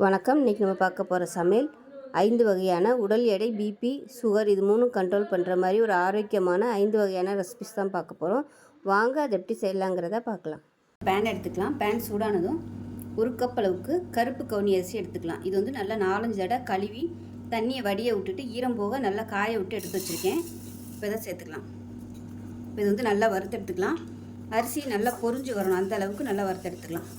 வணக்கம். இன்றைக்கி நம்ம பார்க்க போகிற சமையல் 5 வகையான உடல் எடை, பிபி, சுகர் இது 3 கண்ட்ரோல் பண்ணுற மாதிரி ஒரு ஆரோக்கியமான 5 வகையான ரெசிபிஸ் தான் பார்க்க போகிறோம். வாங்க அதை எப்படி செய்யலாங்கிறத பார்க்கலாம். பேன் எடுத்துக்கலாம். பேன் சூடானதும் 1 கப் அளவுக்கு கருப்பு கவுனி அரிசி எடுத்துக்கலாம். இது வந்து நல்லா 4-5 தடவை கழுவி தண்ணியை வடிய விட்டுட்டு ஈரம் போக நல்லா காய விட்டு எடுத்து வச்சுருக்கேன். இப்போ இதை சேர்த்துக்கலாம். இப்போ இது வந்து நல்லா வறுத்து எடுத்துக்கலாம். அரிசி நல்லா பொரிஞ்சு வரணும், அந்த அளவுக்கு நல்லா வறுத்து எடுத்துக்கலாம்.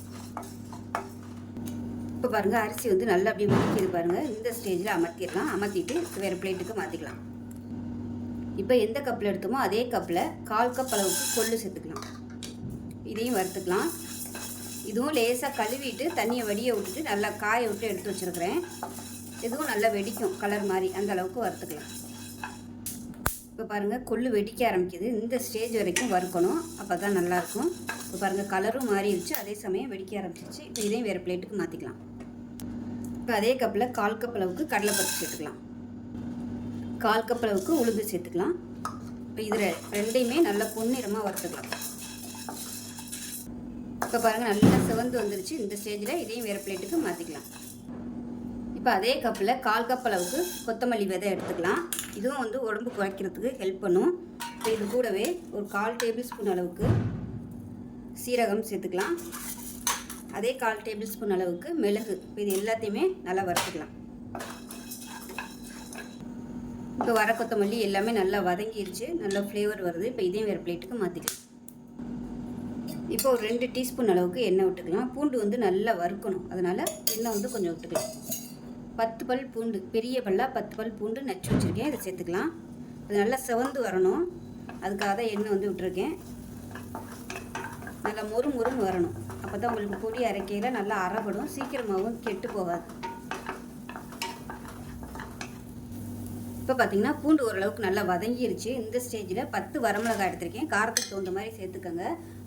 இப்போ பாருங்கள், அரிசி வந்து நல்லா அப்படியே வதக்கிது பாருங்கள். இந்த ஸ்டேஜில் அமர்த்திடலாம். அமர்த்திட்டு வேறு பிளேட்டுக்கு மாற்றிக்கலாம். இப்போ எந்த கப்பில் எடுத்தோமோ அதே கப்பில் 1/4 கப் அளவுக்கு கொள்ளு சேர்த்துக்கலாம். இதையும் வறுத்துக்கலாம். இதுவும் லேசாக கழுவிட்டு தண்ணியை வடிய விட்டுட்டு நல்லா காய விட்டு எடுத்து வச்சுருக்கிறேன். இதுவும் நல்லா வெடிக்கும், கலர் மாதிரி, அந்த அளவுக்கு வறுத்துக்கலாம். இப்போ பாருங்கள், கொள்ளு வெடிக்க ஆரம்பிக்குது. இந்த ஸ்டேஜ் வரைக்கும் வறுக்கணும், அப்போ தான் நல்லாயிருக்கும். இப்போ பாருங்கள், கலரும் மாறிடுச்சு, அதே சமயம் வெடிக்க ஆரம்பிச்சிச்சு. இப்போ இதையும் வேறு பிளேட்டுக்கு மாற்றிக்கலாம். இப்போ அதே கப்பில் 1/4 கப் அளவுக்கு கடலைப்பருப்பு சேர்த்துக்கலாம். 1/4 கப் அளவுக்கு உளுந்து சேர்த்துக்கலாம். இப்போ இதில் ரெண்டையுமே நல்லா பொன்னிறமாக வறுத்துக்கலாம். இப்போ பாருங்கள், நல்லா சிவந்து வந்துருச்சு. இந்த ஸ்டேஜில் இதையும் வேறு பிளேட்டுக்கு மாற்றிக்கலாம். இப்போ அதே கப்பில் 1/4 கப் அளவுக்கு கொத்தமல்லி விதை எடுத்துக்கலாம். இதுவும் வந்து உடம்பு குறைக்கிறதுக்கு ஹெல்ப் பண்ணும். இப்போ இது கூடவே ஒரு 1/4 டேபிள் ஸ்பூன் அளவுக்கு சீரகம் சேர்த்துக்கலாம். அதே 1/4 டேபிள் ஸ்பூன் அளவுக்கு மிளகு. இப்போ இது எல்லாத்தையுமே நல்லா வறுத்துக்கலாம். இப்போ வர கொத்தமல்லி எல்லாமே நல்லா வதங்கிருச்சு, நல்லா ஃப்ளேவர் வருது. இப்போ இதையும் வேறு பிளேட்டுக்கு மாற்றிக்கலாம். இப்போ ஒரு 2 டீஸ்பூன் அளவுக்கு எண்ணெய் விட்டுக்கலாம். பூண்டு வந்து நல்லா வறுக்கணும், அதனால் எண்ணெய் வந்து கொஞ்சம் விட்டுக்கலாம். 10 பல் பூண்டு, பெரிய பல்லாக 10 பல் பூண்டு நச்சு வச்சுருக்கேன், இதை சேர்த்துக்கலாம். அது நல்லா சிவந்து வரணும், அதுக்காக தான் எண்ணெய் வந்து விட்டுருக்கேன். நல்லா மொறுன்னு வரணும், அப்போ தான் உங்களுக்கு பொடி அரைக்கையில் நல்லா அரைப்படும், சீக்கிரமாகவும் கெட்டு போகாது. இப்போ பார்த்திங்கன்னா பூண்டு ஓரளவுக்கு நல்லா வதங்கிருச்சு. இந்த ஸ்டேஜில் 10 வரமிளகாய் எடுத்திருக்கேன், காரத்துக்கு தகுந்த மாதிரி சேர்த்துக்கோங்க.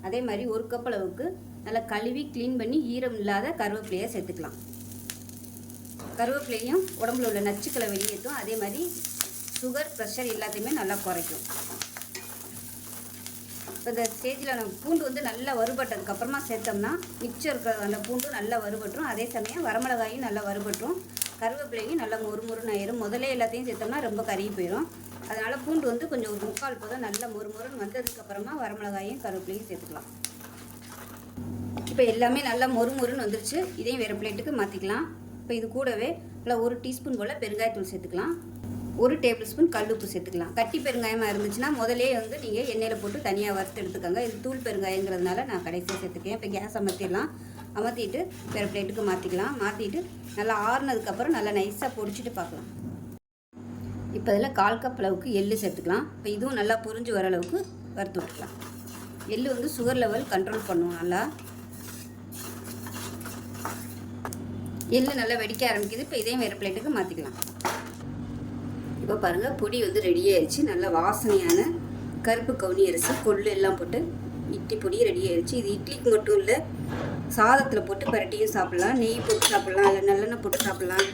அதே மாதிரி 1 கப் அளவுக்கு நல்லா கழுவி க்ளீன் பண்ணி ஈரம் இல்லாத கருவேப்பிலையை சேர்த்துக்கலாம். கருவேப்பிலையும் உடம்புல உள்ள நச்சுக்களை வெளியேற்றும், அதே மாதிரி சுகர், ப்ரெஷர் எல்லாத்தையுமே நல்லா குறைக்கும். இப்போ இந்த ஸ்டேஜில் நம்ம பூண்டு வந்து நல்லா வறுபட்டதுக்கப்புறமா சேர்த்தோம்னா மிச்சம் இருக்கிற அந்த பூண்டும் நல்லா வறுபட்டுரும். அதே சமயம் வரமிளகாயும் நல்லா வறுபட்டுரும், கருவேப்பிலையும் நல்லா மொறுன்னு ஆயிரும். முதல்ல எல்லாத்தையும் சேர்த்தோம்னா ரொம்ப கருகி போயிடும். அதனால் பூண்டு வந்து கொஞ்சம் ஒரு 3/4 போதும். நல்லா மொறுன்னு வந்ததுக்கப்புறமா வரமிளகாயும் கருவேப்பிலையும் சேர்த்துக்கலாம். இப்போ எல்லாமே நல்லா மொறுன்னு வந்துருச்சு. இதையும் வேறு பிளேட்டுக்கு மாற்றிக்கலாம். இப்போ இது கூடவே நல்லா 1 டீஸ்பூன் போல் பெருங்காயத்தூள் சேர்த்துக்கலாம். 1 டேபிள் ஸ்பூன் கல்லுப்பு சேர்த்துக்கலாம். கட்டி பெருங்காயமாக இருந்துச்சுன்னா முதலே வந்து நீங்கள் எண்ணெயில் போட்டு தனியாக வறுத்து எடுத்துக்கோங்க. இது தூள் பெருங்காயங்கிறதுனால நான் கடைசியாக சேர்த்துக்கேன். இப்போ கேஸ் அமர்த்திடலாம். அமர்த்திட்டு வேறு பிளேட்டுக்கு மாற்றிக்கலாம். மாற்றிட்டு நல்லா ஆறுனதுக்கப்புறம் நல்லா நைஸாக பொடிச்சிட்டு பார்க்கலாம். இப்போ இதில் 1/4 கப் அளவுக்கு எள்ளு சேர்த்துக்கலாம். இப்போ இதுவும் நல்லா பொரிஞ்சு வர அளவுக்கு வறுத்து விட்டுக்கலாம். எள்ளு வந்து சுகர் லெவல் கண்ட்ரோல் பண்ணுவோம். நல்லா எள்ளு நல்லா வெடிக்க ஆரம்பிக்குது. இப்போ இதையும் வேறு பிளேட்டுக்கு மாற்றிக்கலாம். இப்போ பாருங்கள், பொடி வந்து ரெடி ஆயிடுச்சு. நல்லா வாசனையான கருப்பு கவுனி அரிசி, கொள்ளு எல்லாம் போட்டு இட்லி பொடி ரெடி ஆயிடுச்சு. இது இட்லிக்கு மட்டும் இல்லை, சாதத்தில் போட்டு பரட்டியும் சாப்பிட்லாம், நெய் போட்டு சாப்பிட்லாம், இல்லை நல்லெண்ணெய் போட்டு சாப்பிட்லாம்.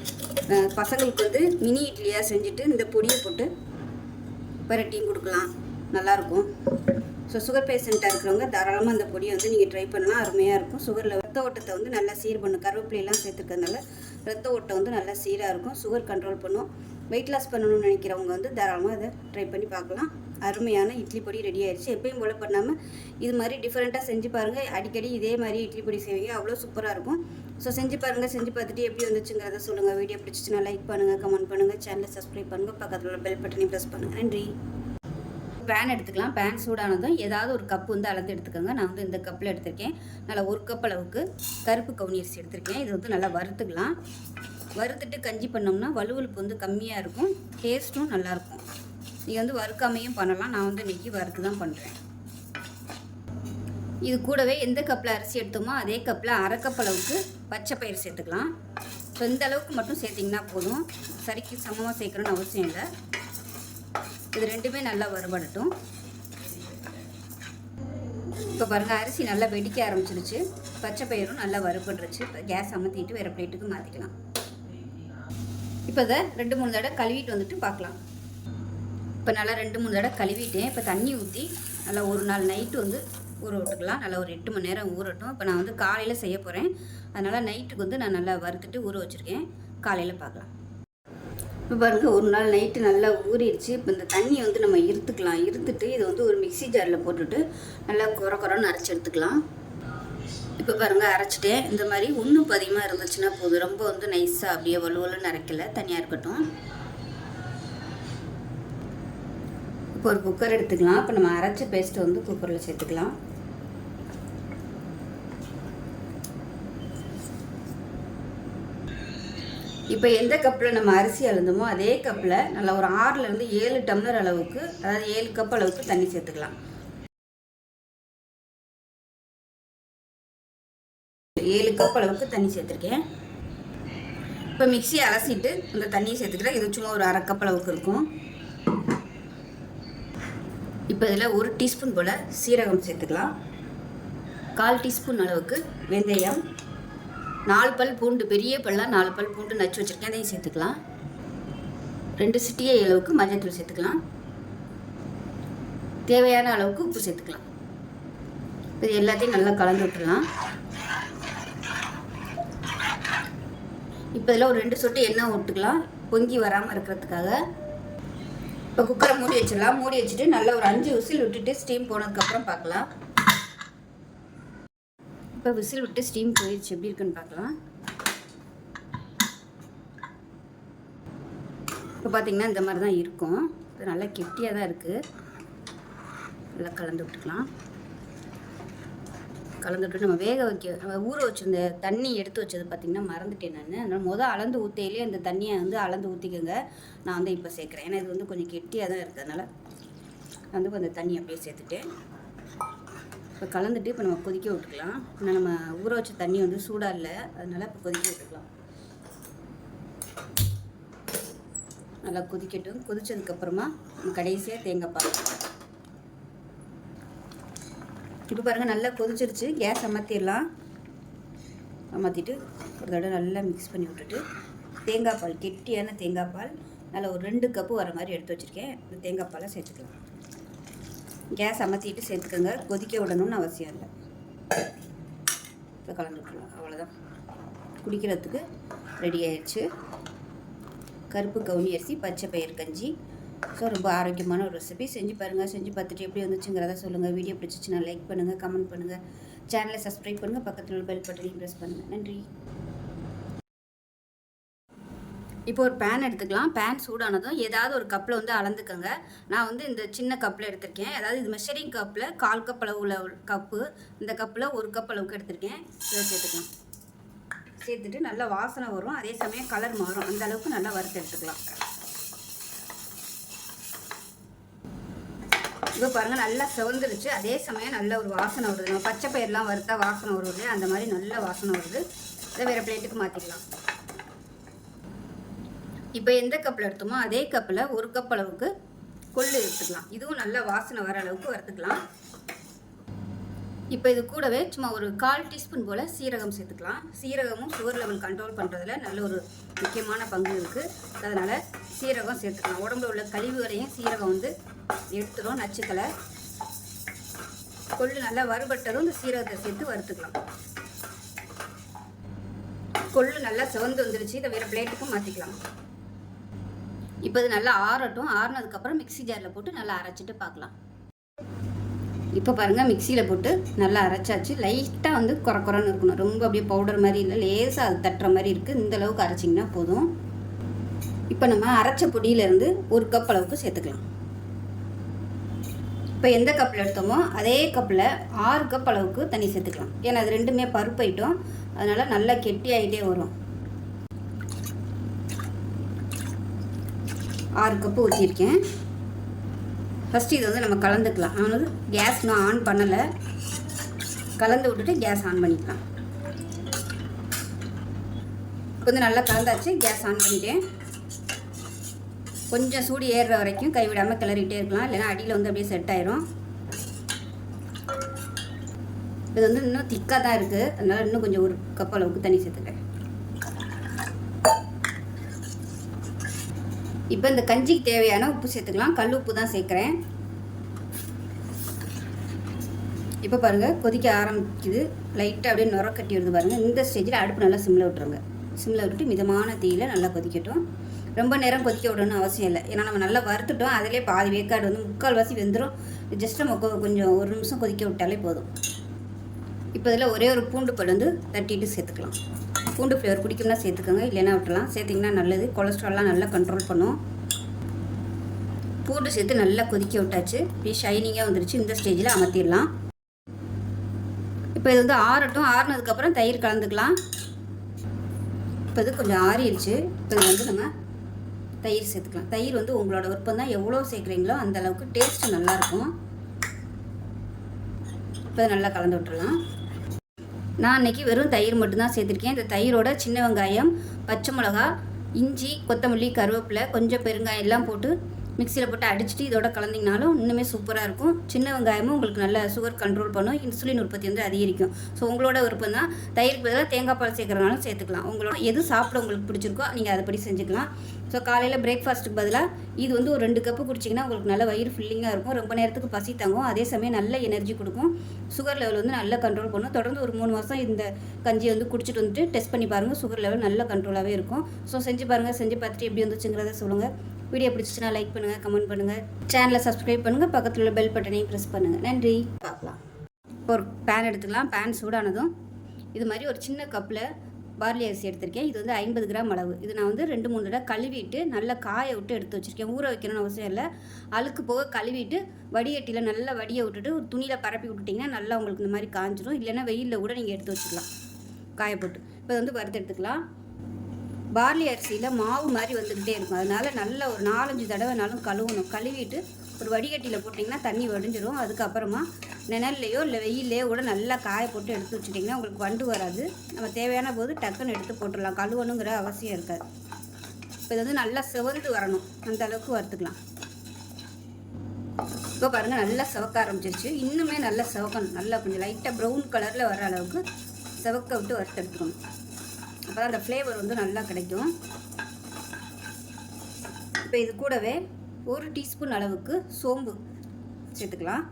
பசங்களுக்கு வந்து மினி இட்லியாக செஞ்சுட்டு இந்த பொடியை போட்டு பரட்டியும் கொடுக்கலாம், நல்லாயிருக்கும். ஸோ சுகர் பேஷண்ட்டாக இருக்கிறவங்க தாராளமாக அந்த பொடியை வந்து நீங்கள் ட்ரை பண்ணலாம், அருமையாக இருக்கும். சுகரில் ரத்த ஓட்டத்தை வந்து நல்லா சீர் பண்ணும். கருவேப்பிலையெல்லாம் சேர்த்துக்கிறதுனால ரத்த ஓட்டம் வந்து நல்லா சீராக இருக்கும், சுகர் கண்ட்ரோல் பண்ணும். வெயிட் லாஸ் பண்ணணும்னு நினைக்கிறவங்க வந்து தாராளமாக அதை ட்ரை பண்ணி பார்க்கலாம். அருமையான இட்லி பொடி ரெடி ஆயிடுச்சு. எப்பயும் போல் பண்ணாமல் இது மாதிரி டிஃப்ரெண்ட்டாக செஞ்சு பாருங்கள். அடிக்கடி இதே மாதிரி இட்லி பொடி செய்வீங்க, அவ்வளோ சூப்பராக இருக்கும். ஸோ செஞ்சு பாருங்கள். செஞ்சு பார்த்துட்டு எப்படி வந்துச்சுங்கிறத சொல்லுங்கள். வீடியோ பிடிச்சிச்சுன்னா லைக் பண்ணுங்கள், கமெண்ட் பண்ணுங்கள், சேனலை சப்ஸ்கிரைப் பண்ணுங்கள், பக்கத்தில் உள்ள பெல் பட்டனையும் ப்ரெஸ் பண்ணுங்கள். நன்றி. பேன் எடுத்துக்கலாம். பேன் சூடானதும் ஏதாவது ஒரு கப்பு வந்து அளந்து எடுத்துக்கோங்க. நான் வந்து இந்த கப்பில் எடுத்திருக்கேன். நல்லா 1 கப் அளவுக்கு கருப்பு கவுனி அரிசி எடுத்திருக்கேன். இது வந்து நல்லா வறுத்துக்கலாம். வறுத்துட்டு கஞ்சி பண்ணோம்னா வலுவலுப்பு வந்து கம்மியாக இருக்கும், டேஸ்ட்டும் நல்லாயிருக்கும். நீங்கள் வந்து வறுக்காமையும் பண்ணலாம். நான் வந்து இன்றைக்கி வறுத்து தான் பண்ணுறேன். இது கூடவே எந்த கப்பில் அரிசி எடுத்தோமோ அதே கப்பில் 1/2 கப் அளவுக்கு பச்சை பயிறு சேர்த்துக்கலாம். ஸோ இந்த அளவுக்கு மட்டும் சேர்த்திங்கன்னா போதும், சரிக்கு சமமாக சேர்க்கணும்னு அவசியம் இல்லை. இது ரெண்டுமே நல்லா வறுபடட்டும். இப்போ பாருங்கள், அரிசி நல்லா வெடிக்க ஆரம்பிச்சிருச்சு, பச்சை பயிரும் நல்லா வறுபட்டுருச்சு. இப்போ கேஸ் அமர்த்திட்டு வேறு பிளேட்டுக்கு மாற்றிக்கலாம். இப்போ இதை 2-3 தடவை கழுவிட்டு வந்துட்டு பார்க்கலாம். இப்போ நல்லா 2-3 தடவை கழுவிட்டேன். இப்போ தண்ணி ஊற்றி நல்லா ஒரு நாள் நைட்டு வந்து ஊற விட்டுக்கலாம். நல்லா ஒரு 8 மணி நேரம் ஊறட்டும். இப்போ நான் வந்து காலையில் செய்ய போகிறேன். அதனால் நைட்டுக்கு வந்து நான் நல்லா வறுத்துட்டு ஊற வச்சுருக்கேன். காலையில் பார்க்கலாம். இப்போ பாருங்கள், ஒரு நாள் நைட்டு நல்லா ஊறிடுச்சு. இப்போ இந்த தண்ணியை வந்து நம்ம இருத்துக்கலாம். இருத்துட்டு இதை வந்து ஒரு மிக்ஸி ஜாரில் போட்டுட்டு நல்லா குறன்னு அரைச்சி எடுத்துக்கலாம். இப்போ பாருங்கள், அரைச்சிட்டேன். இந்த மாதிரி ஒன்றும் அதிகமாக இருந்துச்சுன்னா போதும். ரொம்ப வந்து நைஸாக அப்படியே வலுவலுன்னு அரைக்கலை, தனியாக இருக்கட்டும். இப்போ ஒரு குக்கர் எடுத்துக்கலாம். இப்போ நம்ம அரைச்ச பேஸ்ட்டை வந்து குக்கரில் சேர்த்துக்கலாம். இப்போ எந்த கப்பில் நம்ம அரிசி அளந்தோமோ அதே கப்பில் நல்லா ஒரு 6லேருந்து 7 டம்ளர் அளவுக்கு, அதாவது 7 கப் அளவுக்கு தண்ணி சேர்த்துக்கலாம். 7 கப் அளவுக்கு தண்ணி சேர்த்துருக்கேன். இப்போ மிக்ஸி அலசிட்டு அந்த தண்ணியை சேர்த்துக்கிறேன். இது சும்மா ஒரு 1/2 கப் அளவுக்கு இருக்கும். இப்போ இதில் 1 டீஸ்பூன் போல் சீரகம் சேர்த்துக்கலாம். 1/4 டீஸ்பூன் அளவுக்கு வெந்தயம், 4 பல் பூண்டு, பெரிய பல்லாம் 4 பல் பூண்டு நச்சு வச்சுருக்கேன், அதையும் சேர்த்துக்கலாம். 2 சிட்டிகை அளவுக்கு மஞ்சள்தூள் சேர்த்துக்கலாம். தேவையான அளவுக்கு உப்பு சேர்த்துக்கலாம். இது எல்லாத்தையும் நல்லா கலந்து விட்டுடலாம். இப்போ இதில் ஒரு 2 சொட்டு எண்ணெய் விட்டுக்கலாம், பொங்கி வராமல் இருக்கிறதுக்காக. இப்போ குக்கரை மூடி வச்சிடலாம். மூடி வச்சுட்டு நல்லா ஒரு 5 விசில் விட்டுட்டு ஸ்டீம் போனதுக்கப்புறம் பார்க்கலாம். இப்போ விசில் விட்டு ஸ்டீம் போயிடுச்சு, எப்படி இருக்குன்னு பார்க்கலாம். இப்போ பார்த்தீங்கன்னா இந்த மாதிரி தான் இருக்கும். இது நல்லா கெட்டியாக தான் இருக்குது. நல்லா கலந்து விட்டுக்கலாம். கலந்து விட்டு நம்ம வேக வைக்க ஊற வச்சுருந்த தண்ணி எடுத்து வச்சது பார்த்திங்கன்னா மறந்துட்டேன் நான். அதனால் அளந்து ஊற்றையிலே அந்த தண்ணியை வந்து அளந்து ஊற்றிக்கோங்க. நான் வந்து இப்போ சேர்க்குறேன். ஏன்னா இது வந்து கொஞ்சம் கெட்டியாக தான் இருக்குது. அதனால் வந்து அந்த தண்ணி அப்படியே சேர்த்துட்டேன். இப்போ கலந்துட்டு இப்போ நம்ம கொதிக்க விட்டுக்கலாம். ஏன்னா நம்ம ஊற வச்ச தண்ணி வந்து சூடாக இல்லை, அதனால் இப்போ கொதிக்க விட்டுக்கலாம். நல்லா கொதிக்கட்டும். கொதித்ததுக்கப்புறமா நம்ம கடைசியாக தேங்காய் பால். இப்போ பாருங்கள், நல்லா கொதிச்சிருச்சு. கேஸ் அமர்த்திடலாம். அமர்த்திட்டு ஒரு தடவை நல்லா மிக்ஸ் பண்ணி விட்டுட்டு தேங்காய் பால், கெட்டியான தேங்காய் பால் நல்லா ஒரு 2 கப்பு வர மாதிரி எடுத்து வச்சுருக்கேன். இந்த தேங்காய் பாலை சேர்த்துக்கலாம். கேஸ் அமர்த்திட்டு சேர்த்துக்கோங்க. கொதிக்க விடணும்னு அவசியம் இல்லை. இப்போ கலந்து விட்டுலாம். அவ்வளோதான், குடிக்கிறதுக்கு ரெடி ஆயிடுச்சு. கருப்பு கவுனி அரிசி பச்சை பயிர் கஞ்சி. ஸோ ரொம்ப ஆரோக்கியமான ஒரு ரெசிபி. செஞ்சு பாருங்கள். செஞ்சு பார்த்துட்டு எப்படி வந்துச்சுங்கிறத சொல்லுங்கள். வீடியோ பிடிச்சிச்சுன்னா லைக் பண்ணுங்கள், கமெண்ட் பண்ணுங்கள், சேனலை சப்ஸ்கிரைப் பண்ணுங்கள், பக்கத்தில் உள்ள பெல் பட்டனையும் ப்ரெஸ் பண்ணுங்கள். நன்றி. இப்போ ஒரு பேன் எடுத்துக்கலாம். பேன் சூடானதும் ஏதாவது ஒரு கப்பில் வந்து அளந்துக்கோங்க. நான் வந்து இந்த சின்ன கப்பில் எடுத்திருக்கேன். அதாவது இது மெஷரிங் கப்பில் 1/4 கப் அளவுள்ள கப்பு. இந்த கப்பில் 1 கப் அளவுக்கு எடுத்திருக்கேன். இதை சேர்த்துக்கலாம். சேர்த்துட்டு நல்லா வாசனை வரும், அதே சமயம் கலர் மாறும். அந்த அளவுக்கு நல்லா வறுத்து எடுத்துக்கலாம். இப்போ பாருங்கள், நல்லா செவந்துருச்சு. அதே சமயம் நல்ல ஒரு வாசனை வருது. நம்ம பச்சை பயிரெலாம் வறுத்தா வாசனை வருது, அந்த மாதிரி நல்ல வாசனை வருது. இதை வேறு பிளேட்டுக்கு மாற்றிக்கலாம். இப்போ எந்த கப்பில் எடுத்தோமோ அதே கப்பில் 1 கப் அளவுக்கு கொள்ளு எடுத்துக்கலாம். இதுவும் நல்ல வாசனை வர அளவுக்கு வறுத்துக்கலாம். இப்போ இது கூடவே சும்மா ஒரு 1/4 டீஸ்பூன் போல் சீரகம் சேர்த்துக்கலாம். சீரகமும் சுகர் லெவல் கண்ட்ரோல் பண்ணுறதுல நல்ல ஒரு முக்கியமான பங்கு இருக்குது. அதனால் சீரகம் சேர்த்துக்கலாம். உடம்புல உள்ள கழிவுகளையும் சீரகம் வந்து எடுத்துடும், நச்சுக்களை. கொள்ளு நல்லா வறுபட்டதும் இந்த சீரகத்தை சேர்த்து வறுத்துக்கலாம். கொள்ளு நல்லா சிவந்து வந்துருச்சு. இதை வேறு பிளேட்டுக்கும் மாற்றிக்கலாம். இப்போ இது நல்லா ஆறட்டும். ஆறுனதுக்கப்புறம் மிக்ஸி ஜாரில் போட்டு நல்லா அரைச்சிட்டு பார்க்கலாம். இப்போ பாருங்கள், மிக்சியில் போட்டு நல்லா அரைச்சாச்சு. லைட்டாக வந்து குறன்னு இருக்கணும். ரொம்ப அப்படியே பவுடர் மாதிரி இல்லை, லேசாக அது தட்டுற மாதிரி இருக்குது. இந்த அளவுக்கு அரைச்சிங்கன்னா போதும். இப்போ நம்ம அரைச்ச பொடியிலேருந்து 1 கப் அளவுக்கு சேர்த்துக்கலாம். இப்போ எந்த கப்பில் எடுத்தோமோ அதே கப்பில் 6 கப் அளவுக்கு தண்ணி சேர்த்துக்கலாம். ஏன்னா அது ரெண்டுமே பருப்பு ஐட்டம், அதனால் நல்லா கெட்டி ஆகிட்டே வரும். 6 கப்பு ஊற்றிருக்கேன். ஃபஸ்ட்டு இதை வந்து நம்ம கலந்துக்கலாம். நான் வந்து கேஸ் நான் ஆன் பண்ணலை, கலந்து விட்டுட்டு கேஸ் ஆன் பண்ணிக்கலாம். கொஞ்சம் நல்லா கலந்தாச்சு. கேஸ் ஆன் பண்ணிட்டேன். கொஞ்சம் சூடு ஏறுற வரைக்கும் கைவிடாமல் கிளறிட்டே இருக்கலாம், இல்லைன்னா அடியில் வந்து அப்படியே செட் ஆயிரும். இது வந்து இன்னும் திக்காக தான் இருக்குது, அதனால் இன்னும் கொஞ்சம் 1 கப் அளவுக்கு தண்ணி சேர்த்துக்கிறேன். இப்போ இந்த கஞ்சிக்கு தேவையான உப்பு சேர்த்துக்கலாம். கல் உப்பு தான் சேர்க்குறேன். இப்போ பாருங்கள் கொதிக்க ஆரம்பிக்குது. லைட்டாக அப்படியே நுர கட்டி வருது பாருங்கள். இந்த ஸ்டேஜில் அடுப்பு நல்லா சிம்மில் விட்டுருங்க. சிம்மில் விட்டுட்டு மிதமான தீயில் நல்லா கொதிக்கட்டும். ரொம்ப நேரம் கொதிக்க விடணும்னு அவசியம் இல்லை. ஏன்னா நம்ம நல்லா வறுத்துட்டோம். அதிலே பாதி வேக்காடு வந்து 3/4 வெந்துடும். ஜஸ்ட் நம்ம கொஞ்சம் 1 நிமிஷம் கொதிக்க விட்டாலே போதும். இப்போ இதில் ஒரே ஒரு பூண்டு பல் வந்து தட்டிட்டு சேர்த்துக்கலாம். பூண்டு ஃப்ளேவர் பிடிக்கும்னா சேர்த்துக்கோங்க, இல்லைன்னா விட்டுலாம். சேர்த்திங்கன்னா நல்லது. கொலஸ்ட்ரால்லாம் நல்லா கண்ட்ரோல் பண்ணும். பூண்டு சேர்த்து நல்லா கொதிக்க விட்டாச்சு. இப்படி ஷைனிங்காக வந்துருச்சு. இந்த ஸ்டேஜில் அமர்த்திடலாம். இப்போ இது வந்து ஆறட்டும். ஆறுனதுக்கப்புறம் தயிர் கலந்துக்கலாம். இப்போ இது கொஞ்சம் ஆறிடுச்சு. இப்போ இது வந்து நம்ம தயிர் சேர்த்துக்கலாம். தயிர் வந்து உங்களோட விருப்பம் தான். எவ்வளோ சேர்க்குறீங்களோ அந்த அளவுக்கு டேஸ்ட்டு நல்லாயிருக்கும். இப்போ நல்லா கலந்து விட்டுடலாம். நான் இன்றைக்கி வெறும் தயிர் மட்டும்தான் சேர்த்துருக்கேன். இந்த தயிரோட சின்ன வெங்காயம், பச்சை மிளகா, இஞ்சி, கொத்தமல்லி, கருவேப்பிலை, கொஞ்சம் பெருங்காயம் எல்லாம் போட்டு மிக்சியில் போட்டு அடிச்சுட்டு இதோட கலந்திங்கனாலும் இன்னுமே சூப்பராக இருக்கும். சின்ன வெங்காயமும் உங்களுக்கு நல்ல சுகர் கண்ட்ரோல் பண்ணும். இன்சுலின் உற்பத்தி வந்து அதிகரிக்கும். ஸோ உங்களோட விருப்பம் தான். தயிருக்கு பதிலாக தேங்காய் பால் சேர்க்குறனாலும் சேர்த்துக்கலாம். உங்களோட எது சாப்பிட உங்களுக்கு பிடிச்சிருக்கோ நீங்கள் அதைப்படி செஞ்சுக்கலாம். ஸோ காலையில் பிரேக்ஃபாஸ்ட்டுக்கு பதிலாக இது வந்து ஒரு 2 கப்பு குடிச்சிங்கன்னா உங்களுக்கு நல்ல வயிறு ஃபில்லிங்காக இருக்கும். ரொம்ப நேரத்துக்கு பசி தாங்கும். அதே சமயம் நல்ல எனர்ஜி கொடுக்கும். சுகர் லெவல் வந்து நல்லா கண்ட்ரோல் பண்ணும். தொடர்ந்து ஒரு 3 மாதம் இந்த கஞ்சி வந்து குடிச்சிட்டு வந்துட்டு டெஸ்ட் பண்ணி பாருங்கள். சுகர் லெவல் நல்ல கண்ட்ரோலாகவே இருக்கும். ஸோ செஞ்சு பாருங்கள். செஞ்சு பார்த்துட்டு எப்படி வந்துச்சுங்கிறத சொல்லுங்கள். வீடியோ பிடிச்சிச்சுன்னா லைக் பண்ணுங்கள், கமெண்ட் பண்ணுங்கள், சேனலை சப்ஸ்கிரைப் பண்ணுங்கள், பக்கத்தில் உள்ள பெல் பட்டனையும் ப்ரெஸ் பண்ணுங்கள். நன்றி. பார்க்கலாம். ஒரு பேன் எடுத்துக்கலாம். பேன் சூடானதும் இது மாதிரி ஒரு சின்ன கப்பில் பார்லி அரிசி எடுத்திருக்கேன். இது வந்து 50 கிராம் அளவு. இது நான் வந்து 2-3 தடவை கழுவிட்டு நல்லா காய விட்டு எடுத்து வச்சுருக்கேன். ஊற வைக்கணும்னு அவசியம் இல்லை. அழுக்கு போக கழுவிட்டு வடிகட்டியில் நல்லா வடியை விட்டுட்டு ஒரு துணியில் பரப்பி விட்டுட்டிங்கன்னா நல்லா உங்களுக்கு இந்த மாதிரி காஞ்சிடும். இல்லைன்னா வெயிலில் கூட நீங்கள் எடுத்து வச்சுக்கலாம் காய போட்டு. இப்போ வந்து வறுத்து எடுத்துக்கலாம். பார்லி அரிசியில் மாவு மாதிரி வந்துக்கிட்டே இருக்கும். அதனால் நல்ல ஒரு 4-5 தடவைனாலும் கழுவணும். கழுவிட்டு ஒரு வடிகட்டியில் போட்டிங்கன்னா தண்ணி வடிஞ்சிடும். அதுக்கப்புறமா நிழல்லையோ இல்லை வெயிலையோ கூட நல்லா காய போட்டு எடுத்து வச்சுட்டிங்கன்னா உங்களுக்கு வண்டு வராது. நம்ம தேவையான போது டக்குன்னு எடுத்து போட்டுடலாம். கழுவணுங்கிற அவசியம் இருக்காது. இப்போ இது வந்து நல்லா சிவந்து வரணும். அந்த அளவுக்கு வறுத்துக்கலாம். இப்போ பாருங்கள் நல்லா சிவக்க ஆரம்பிச்சிருச்சு. இன்னுமே நல்லா சிவக்கணும். நல்லா கொஞ்சம் லைட்டாக ப்ரௌன் கலரில் வர அளவுக்கு சிவக்க விட்டு வறுத்து எடுத்துக்கணும். அப்போ தான் அந்த ஃப்ளேவர் வந்து நல்லா கிடைக்கும். இப்போ இது கூடவே 1 டீஸ்பூன் அளவுக்கு சோம்பு சேர்த்துக்கலாம்.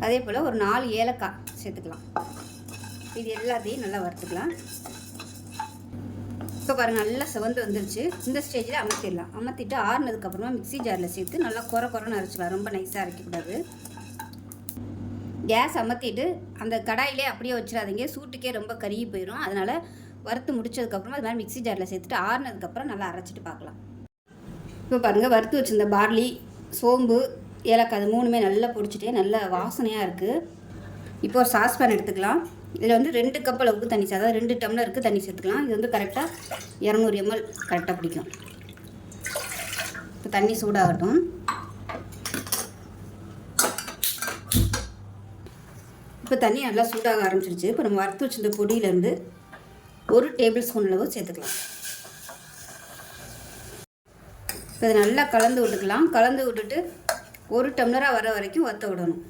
அதே போல் ஒரு 4 ஏலக்காய் சேர்த்துக்கலாம். இது எல்லாத்தையும் நல்லா வறுத்துக்கலாம். இப்போ பாருங்கள் நல்லா சிவந்து வந்துருச்சு. இந்த ஸ்டேஜில் அமர்த்திடலாம். அமர்த்திட்டு ஆறுனதுக்கப்புறமா மிக்ஸி ஜாரில் சேர்த்து நல்லா குறைன்னு அரைச்சிக்கலாம். ரொம்ப நைஸாக அரைக்கக்கூடாது. கேஸ் அமர்த்திட்டு அந்த கடாயிலே அப்படியே வச்சிடாதீங்க. சூட்டுக்கே ரொம்ப கருகி போயிடும். அதனால் வறுத்து முடிச்சதுக்கப்புறமா அது மாதிரி மிக்ஸி ஜாரில் சேர்த்துட்டு ஆறுனதுக்கப்புறம் நல்லா அரைச்சிட்டு பார்க்கலாம். இப்போ பாருங்கள் வறுத்து வச்சுருந்த பார்லி, சோம்பு, ஏலக்காய் அது 3மே நல்லா பொடிச்சிட்டே நல்ல வாசனையாக இருக்குது. இப்போ ஒரு சாஸ்பேன் எடுத்துக்கலாம். இதில் வந்து 2 கப் அளவுக்கு தண்ணி, அதாவது 2 டம்ளருக்கு தண்ணி சேர்த்துக்கலாம். இது வந்து கரெக்டாக 200 ml கரெக்டாக பிடிக்கும். இப்போ தண்ணி சூடாகட்டும். இப்போ தண்ணி நல்லா சூடாக ஆரம்பிச்சிருச்சு. இப்போ நம்ம வறுத்து வச்சுருந்த பொடியிலேருந்து 1 டேபிள் ஸ்பூன் அளவு சேர்த்துக்கலாம். இப்போ இதை நல்லா கலந்து விட்டுக்கலாம். கலந்து விட்டுட்டு 1 டம்ளராக வர வரைக்கும் வற்ற விடணும்.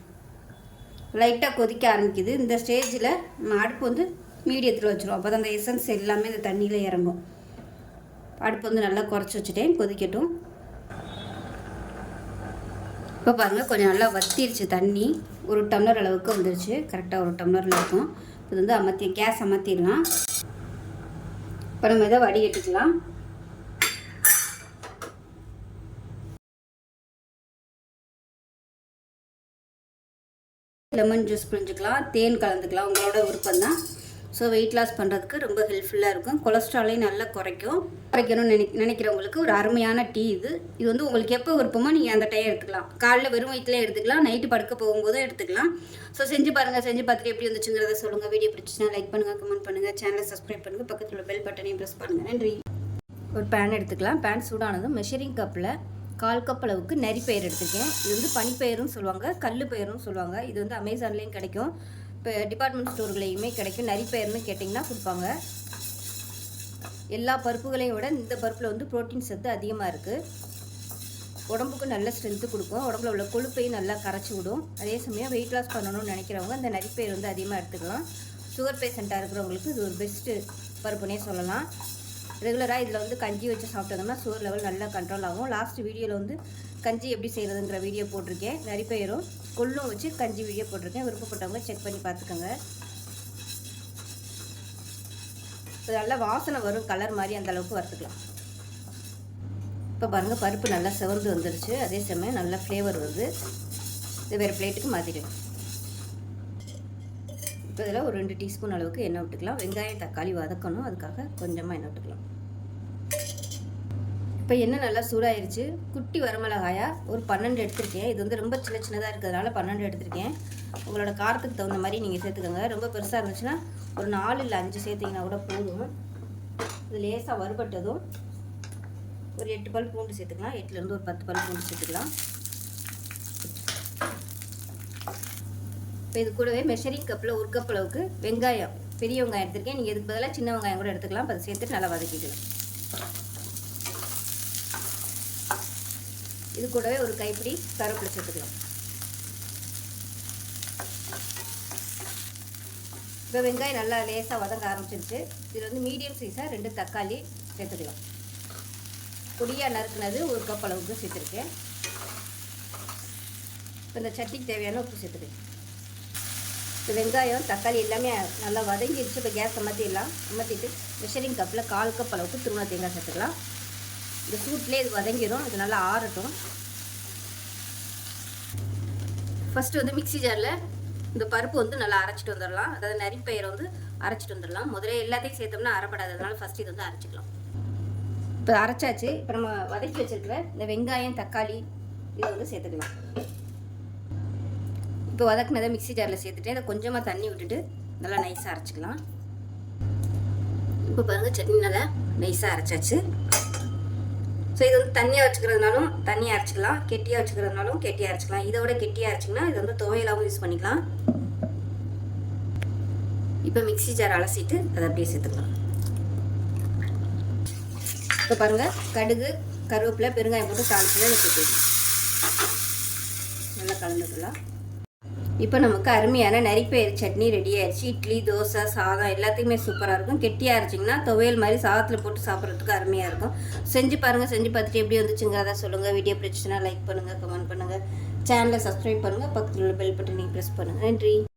லைட்டாக கொதிக்க ஆரம்பிக்குது. இந்த ஸ்டேஜில் நம்ம அடுப்பு வந்து மீடியத்தில் வச்சுருவோம். அப்போ தான் அந்த எசன்ஸ் எல்லாமே இந்த தண்ணியில் இறங்கும். அடுப்பு வந்து நல்லா குறைச்சி வச்சுட்டேன். கொதிக்கட்டும். இப்போ பாருங்கள் கொஞ்சம் நல்லா வத்திருச்சு தண்ணி. 1 டம்ளர் அளவுக்கு வந்துருச்சு. கரெக்டாக 1 டம்ளரில் இருக்கும். இது வந்து கேஸ் அமர்த்திடலாம். இப்போ நம்ம இதை வடிகட்டிக்கலாம். லெமன் ஜூஸ் பிழிஞ்சுக்கலாம், தேன் கலந்துக்கலாம். உங்களோட விருப்பம் தான். ஸோ வெயிட் லாஸ் பண்ணுறதுக்கு ரொம்ப ஹெல்ப்ஃபுல்லாக இருக்கும். கொலஸ்ட்ராலையும் நல்லா குறைக்கணும்னு நினைக்கிறவங்களுக்கு ஒரு அருமையான டீ இது. இது வந்து உங்களுக்கு எப்போ விருப்பமோ நீங்கள் அந்த டைம் எடுத்துக்கலாம். காலைல வெறும் வயிற்றுல எடுத்துக்கலாம், நைட்டு படுக்க போகும்போதும் எடுத்துக்கலாம். ஸோ செஞ்சு பாருங்கள். செஞ்சு பார்த்துட்டு எப்படி வந்துச்சுங்கிறத சொல்லுங்கள். வீடியோ பிடிச்சிச்சுன்னா லைக் பண்ணுங்கள், கமெண்ட் பண்ணுங்கள், சேனலை சப்ஸ்கிரைப் பண்ணுங்கள், பக்கத்தில் உள்ள பெல் பட்டனையும் ப்ரெஸ் பண்ணுங்கள். நன்றி. ஒரு பேன் எடுத்துக்கலாம். பேன் சூடானதும் மெஷரிங் கப்பில் 1/4 கப் அளவுக்கு நரிப்பயிர் எடுத்துக்கேன். இது வந்து பனிப்பயிரும் சொல்லுவாங்க, கல் பயிரும் சொல்லுவாங்க. இது வந்து அமேசான்லேயும் கிடைக்கும். இப்போ டிபார்ட்மெண்ட் ஸ்டோர்களையுமே கிடைக்கும். நரிப்பயிர்னு கேட்டிங்கன்னா கொடுப்பாங்க. எல்லா பருப்புகளையும் விட இந்த பருப்பில் வந்து புரோட்டீன் சத்து அதிகமாக இருக்குது. உடம்புக்கு நல்ல ஸ்ட்ரென்த்து கொடுக்கும். உடம்புல உள்ள கொழுப்பையும் நல்லா கரைச்சி விடும். அதே சமயம் வெயிட் லாஸ் பண்ணணும்னு நினைக்கிறவங்க இந்த நரிப்பயிர் வந்து அதிகமாக எடுத்துக்கலாம். சுகர் பேஷண்ட்டாக இருக்கிறவங்களுக்கு இது ஒரு பெஸ்ட்டு பருப்புனே சொல்லலாம். ரெகுலராக இதில் வந்து கஞ்சி வச்சு சாப்பிட்டோம்னா சுகர் லெவல் நல்லா கண்ட்ரோல் ஆகும். லாஸ்ட் வீடியோவில் வந்து கஞ்சி எப்படி செய்கிறதுங்கிற வீடியோ போட்டிருக்கேன். நரிப்பயிரும் கொள்ளும் வச்சு கஞ்சி வீடியோ போட்டிருக்கேன், விருப்பப்பட்டவங்க செக் பண்ணி பார்த்துக்கோங்க. இது நல்லா வாசனை வரும், கலர் மாதிரி அந்த அளவுக்கு வறுத்துக்கலாம். இப்போ பாருங்கள் பருப்பு நல்லா செவந்து வந்துருச்சு, அதே சமயம் நல்லா ஃப்ளேவர் வருது. இது வேறு பிளேட்டுக்கு மாற்றிக்கலாம். இப்போ இதில் ஒரு 2 டீஸ்பூன் அளவுக்கு எண்ணெய் விட்டுக்கலாம். வெங்காயம் தக்காளி வதக்கணும், அதுக்காக கொஞ்சமாக எண்ணெய் விட்டுக்கலாம். இப்போ எண்ணெய் நல்லா சூடாயிருச்சு. குட்டி வரமிளகாயா ஒரு 12 எடுத்திருக்கேன். இது வந்து ரொம்ப சின்னதாக இருக்கிறதுனால 12 எடுத்திருக்கேன். உங்களோட காரத்துக்கு தகுந்த மாதிரி நீங்கள் சேர்த்துக்கோங்க. ரொம்ப பெருசாக இருந்துச்சுன்னா ஒரு 4 இல்லை 5 சேர்த்திங்கன்னா கூட போதும். இது லேசாக வறுபட்டதும் ஒரு 8 பல் பூண்டு சேர்த்துக்கலாம். 8லேருந்து ஒரு 10 பல் பூண்டு சேர்த்துக்கலாம். இப்போ இது கூடவே மெஷரிங் கப்பில் 1 கப் அளவுக்கு வெங்காயம், பெரிய வெங்காயம் எடுத்துருக்கேன். நீங்கள் இதுக்கு பதிலாக சின்ன வெங்காயம் கூட எடுத்துக்கலாம். அதை சேர்த்துட்டு நல்லா வதக்கிக்கலாம். இது கூடவே ஒரு கைப்பிடி கருவேப்பிலை சேர்த்துக்கலாம். இப்போ வெங்காயம் நல்லா லேசாக வதங்க ஆரம்பிச்சிருச்சு. இதில் வந்து மீடியம் சைஸாக 2 தக்காளி சேர்த்துக்கலாம். பொடியாக நறுக்குனது 1 கப் அளவுக்கு சேர்த்துருக்கேன். இப்போ இந்த சட்னிக்கு தேவையான உப்பு சேர்த்துக்கலாம். இந்த வெங்காயம் தக்காளி எல்லாமே நல்லா வதங்கிடுச்சு. இப்போ கேஸ் அமர்த்திட்டு மெஷரிங் கப்பில் 1/4 கப் அளவுக்கு துருவன தேங்காய் சேர்த்துக்கலாம். இந்த சூட்லேயே இது வதங்கிடும். இது நல்லா ஆறட்டும். ஃபஸ்ட்டு வந்து மிக்ஸி ஜாரில் இந்த பருப்பு வந்து நல்லா அரைச்சிட்டு வந்துடலாம். அதாவது நரிப்பயிரை வந்து அரைச்சிட்டு வந்துடலாம். முதல்ல எல்லாத்தையும் சேர்த்தோம்னா அரைப்படாது, அதனால ஃபஸ்ட்டு இது வந்து அரைச்சிக்கலாம். இப்போ அரைச்சாச்சு. இப்போ நம்ம வதக்கி வச்சுருக்கிற இந்த வெங்காயம் தக்காளி இதை வந்து சேர்த்துக்கலாம். இப்போ வதக்குனதை மிக்ஸி ஜாரில் சேர்த்துட்டு அதை கொஞ்சமாக தண்ணி விட்டுட்டு நல்லா நைஸாக அரைச்சிக்கலாம். இப்போ பாருங்கள் சட்னி நல்லா நைஸாக அரைச்சாச்சு. ஸோ இது வந்து தண்ணியாக வச்சுக்கிறதுனாலும் தண்ணியாக அரைச்சிக்கலாம், கெட்டியாக வச்சுக்கிறதுனாலும் கெட்டியாக அரைச்சிக்கலாம். இதை விட கெட்டியாக அரைச்சிங்கன்னா இது வந்து துவையலாகவும் யூஸ் பண்ணிக்கலாம். இப்போ மிக்ஸி ஜார் அலசிட்டு அதை அப்படியே சேர்த்துக்கலாம். இப்போ பாருங்கள் கடுகு கருவேப்பிலை பெருங்காயம் போட்டு தாளிச்சில் சேர்த்துக்கலாம். நல்லா கலந்துக்கலாம். இப்போ நமக்கு அருமையான நரிப்பயிறு சட்னி ரெடி ஆயிடுச்சு. இட்லி தோசை சாதம் எல்லாத்துக்குமே சூப்பராக இருக்கும். கெட்டியாக அரைச்சிங்கன்னா துவையல் மாதிரி சாதத்தில் போட்டு சாப்பிட்றதுக்கு அருமையாக இருக்கும். செஞ்சு பாருங்கள். செஞ்சு பார்த்துட்டு எப்படி வந்துச்சுங்கிறத சொல்லுங்கள். வீடியோ பிடிச்சிச்சுன்னா லைக் பண்ணுங்கள், கமெண்ட் பண்ணுங்கள், சேனலை சப்ஸ்கிரைப் பண்ணுங்கள், பக்கத்தில் உள்ள பெல் பட்டனை ப்ரெஸ் பண்ணுங்கள். நன்றி.